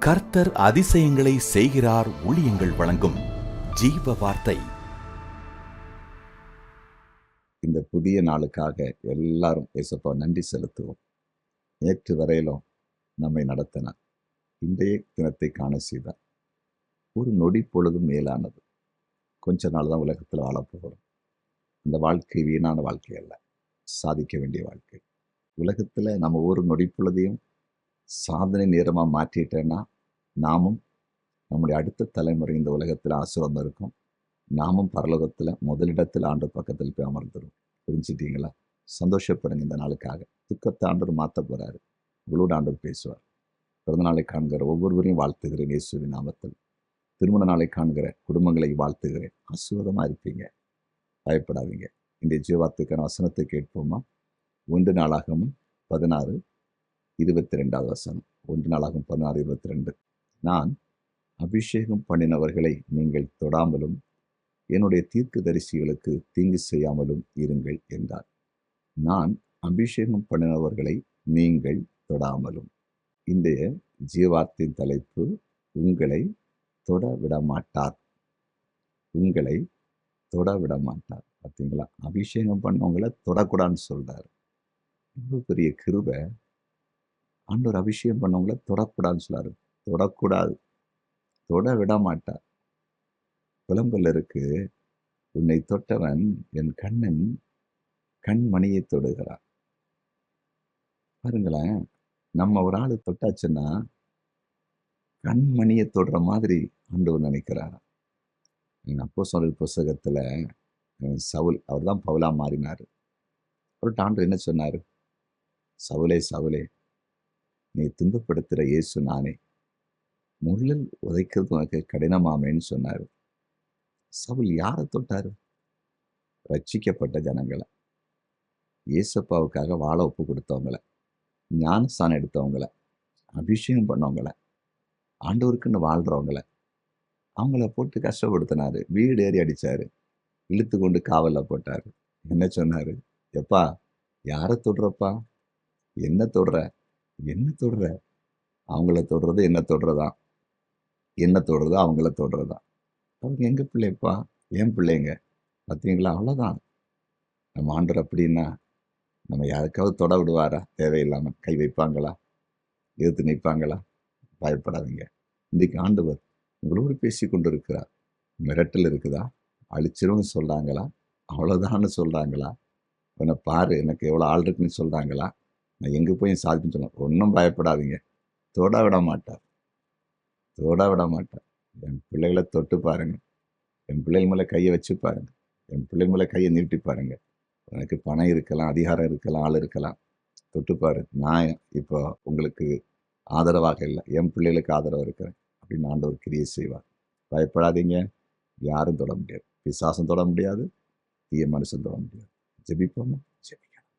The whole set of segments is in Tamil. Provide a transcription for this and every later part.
கர்த்தர் அதிசயங்களை செய்கிறார். ஊழியங்கள் வழங்கும் ஜீவ வார்த்தை. இந்த புதிய நாளுக்காக எல்லாரும் ஏசப்பா நன்றி செலுத்துவோம். நேற்று வரையிலும் நம்மை நடத்தினார், இன்றைய தினத்தை காண செய்தார். ஒரு நொடி பொழுதும் மேலானது. கொஞ்ச நாள் தான் உலகத்தில் வாழப்போகிறோம். இந்த வாழ்க்கை வீணான வாழ்க்கை அல்ல, சாதிக்க வேண்டிய வாழ்க்கை. உலகத்தில் நம்ம ஒரு நொடி பொழுதையும் சாதனை நேரமாக மாற்றிட்டேன்னா நாமும் நம்முடைய அடுத்த தலைமுறை இந்த உலகத்தில் ஆசீர்வாதம் இருக்கும். நாமும் பரலோகத்தில் முதலிடத்தில் ஆண்டு பக்கத்தில் போய் அமர்ந்துடும். புரிஞ்சுட்டீங்களா? சந்தோஷப்படுங்க. இந்த நாளுக்காக துக்கத்தை ஆண்டவர் மாற்ற போறாரு. உங்களோட ஆண்டவர் பேசுவார். பிறந்த நாளை காண்கிற ஒவ்வொருவரையும் வாழ்த்துகிறேன் இயேசுவின் நாமத்தில். திருமண நாளை காண்கிற குடும்பங்களை வாழ்த்துகிறேன். ஆசீர்வாதமாக இருப்பீங்க, பயப்படாதீங்க. இந்த ஜீவாத்துக்கான வசனத்தை கேட்போமா? 1 நாளாகமும் 16:22 வசனம். 1 நாளாகமும் 16:22. நான் அபிஷேகம் பண்ணினவர்களை நீங்கள் தொடாமலும் என்னுடைய தீர்க்கதரிசிகளுக்கு தீங்கு செய்யாமலும் இருங்கள் என்றார். நான் அபிஷேகம் பண்ணினவர்களை நீங்கள் தொடாமலும். இந்த ஜீவார்த்தின் தலைப்பு, உங்களை தொட விட மாட்டார். உங்களை தொட விட மாட்டார். பார்த்தீங்களா? அபிஷேகம் பண்ணவங்களை தொடக்கூடாதுன்னு சொல்றாரு. ரொம்ப பெரிய கிருபை. ஆண்டவர் அபிஷேகம் பண்ணவங்களை தொடக்கூடாதுன்னு சொல்றாரு. தொடக்கூடாது, தொட விட மாட்டார். புலம்பல் இருக்கு, உன்னை தொட்டவன் என் கண்ணன் கண்மணியை தொடுகிறார். பாருங்களேன், நம்ம ஒரு ஆளு தொட்டாச்சுன்னா கண்மணியை தொடுற மாதிரி ஆண்டவர் நினைக்கிறார். அப்போஸ்தலர் புத்தகத்துல சவுல், அவர் தான் பவுலா மாறினாரு. அவர்கிட்ட ஆண்டவர் என்ன சொன்னாரு? சவுலே சவுலே, நீ துன்பப்படுத்துகிற இயேசு நானே, முள்ளில் உதைக்கிறது உனக்கு கடினமாமேன்னு சொன்னாரு. சவுல் யாரை தொட்டாரு? ரட்சிக்கப்பட்ட ஜனங்களை, இயேசப்பாவுக்காக வாழ ஒப்பு கொடுத்தவங்களை, ஞானஸ்தானம் எடுத்தவங்களை, அபிஷேகம் பண்ணவங்களை, ஆண்டவருக்குன்னு வாழ்றவங்களை, அவங்கள போட்டு கஷ்டப்படுத்தினாரு. வீடு ஏறி அடிச்சாரு, இழுத்து கொண்டு காவல்ல போட்டாரு. என்ன சொன்னாரு? எப்பா, யாரை தொடுறப்பா? என்ன தொடுற? என்ன தொடுற? அவங்கள தொடுறது என்ன தொடுறதான், என்ன தொடுறது அவங்கள தொடுறதான். அவங்க எங்க பிள்ளைப்பா? என் பிள்ளைங்க. பார்த்தீங்களா? அவ்வளோதான். நம்ம ஆண்டவர் அப்படின்னா நம்ம யாருக்காவது தொட விடுவாரா? தேவையில்லாம கை வைப்பாங்களா? எதிர்த்து நிற்பாங்களா? பயப்படாதீங்க. இன்றைக்கு ஆண்டவர் உங்களோடு பேசி கொண்டு இருக்கிறார். மிரட்டல் இருக்குதா? அழிச்சிரும்னு சொல்றாங்களா? அவ்வளோதான்னு சொல்றாங்களா? உன்னை பாரு, எனக்கு எவ்வளோ ஆள் இருக்குன்னு சொல்றாங்களா? நான் எங்கே போய் சாதிக்குன்னு சொல்ல. ஒன்றும் பயப்படாதீங்க. தொட விட மாட்டார், தொட விட மாட்டார். என் பிள்ளைகளை தொட்டு பாருங்க, என் பிள்ளைகள் மேலே கையை வச்சு பாருங்க, என் பிள்ளைகள் மேலே கையை நீட்டி பாருங்க. எனக்கு பணம் இருக்கலாம், அதிகாரம் இருக்கலாம், ஆள் இருக்கலாம், தொட்டு பாரு. நான் இப்போ உங்களுக்கு ஆதரவாக இல்லை, என் பிள்ளைகளுக்கு ஆதரவாக இருக்கிறேன் அப்படின்னு ஆண்டவர் கிரியை செய்வார். பயப்படாதீங்க. யாரும் தொட முடியாது. பிசாசம் தொட முடியாது, தீய மனுஷன் தொட முடியாது. ஜெபிப்போமா? ஜெபிக்கலாம்.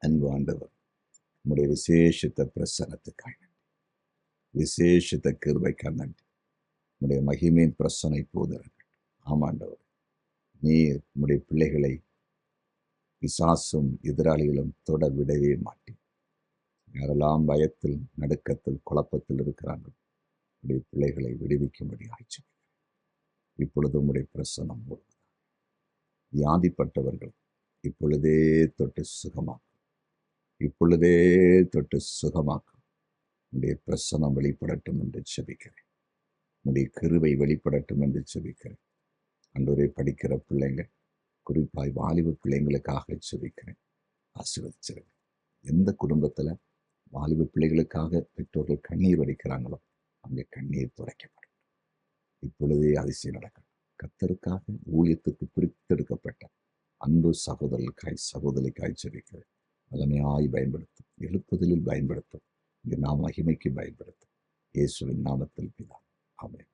அன்பு ஆண்டவர், உங்களுடைய விசேஷித்த பிரசனத்துக்காக நன்றி, விசேஷித்த கிருபைக்காக நன்றி. உடைய மகிமையின் பிரசனை போதரங்கள். ஆமாண்டவர், நீர் உடைய பிள்ளைகளை பிசாசும் எதிராளிகளும் தொட விடவே மாட்டேன். யாரெல்லாம் பயத்தில், நடுக்கத்தில், குழப்பத்தில் இருக்கிறார்கள், உடைய பிள்ளைகளை விடுவிக்கும்படி ஆய்ச்சி. இப்பொழுது உடைய பிரசனம் போடுவதாக. வியாதிப்பட்டவர்கள் இப்பொழுதே தொட்டு சுகமாக்கும், இப்பொழுதே தொட்டு சுகமாக்கும். உடைய பிரசனம் வெளிப்படட்டும் என்று செபிக்கிறேன். உடைய கிருபை வெளிப்படட்டும் என்று செபிக்கிறேன். அன்றோரை படிக்கிற பிள்ளைங்க, குறிப்பாய் வாலிப பிள்ளைங்களுக்காக செபிக்கிறேன். ஆசீர்வதிச்சிருங்க. எந்த குடும்பத்தில் வாலிப பிள்ளைகளுக்காக பெற்றோர்கள் கண்ணீர் வடிக்கிறாங்களோ அங்கே கண்ணீர் துடைக்கப்படும். இப்பொழுதே அதிசயம் நடக்கணும். கர்த்தருக்காக ஊழியத்துக்கு பிரித்தெடுக்கப்பட்ட அன்பு சகோதரர்களுக்காய், சகோதரிக்காய் செபிக்கிறேன். வல்லமையாய் பயன்படுத்தும், எழுப்புதலில் பயன்படுத்தும், இங்கு நாம் மகிமைக்கு பயன்படுத்தும். இயேசுவின் நாமத்தில் பிதா, ஆமென்.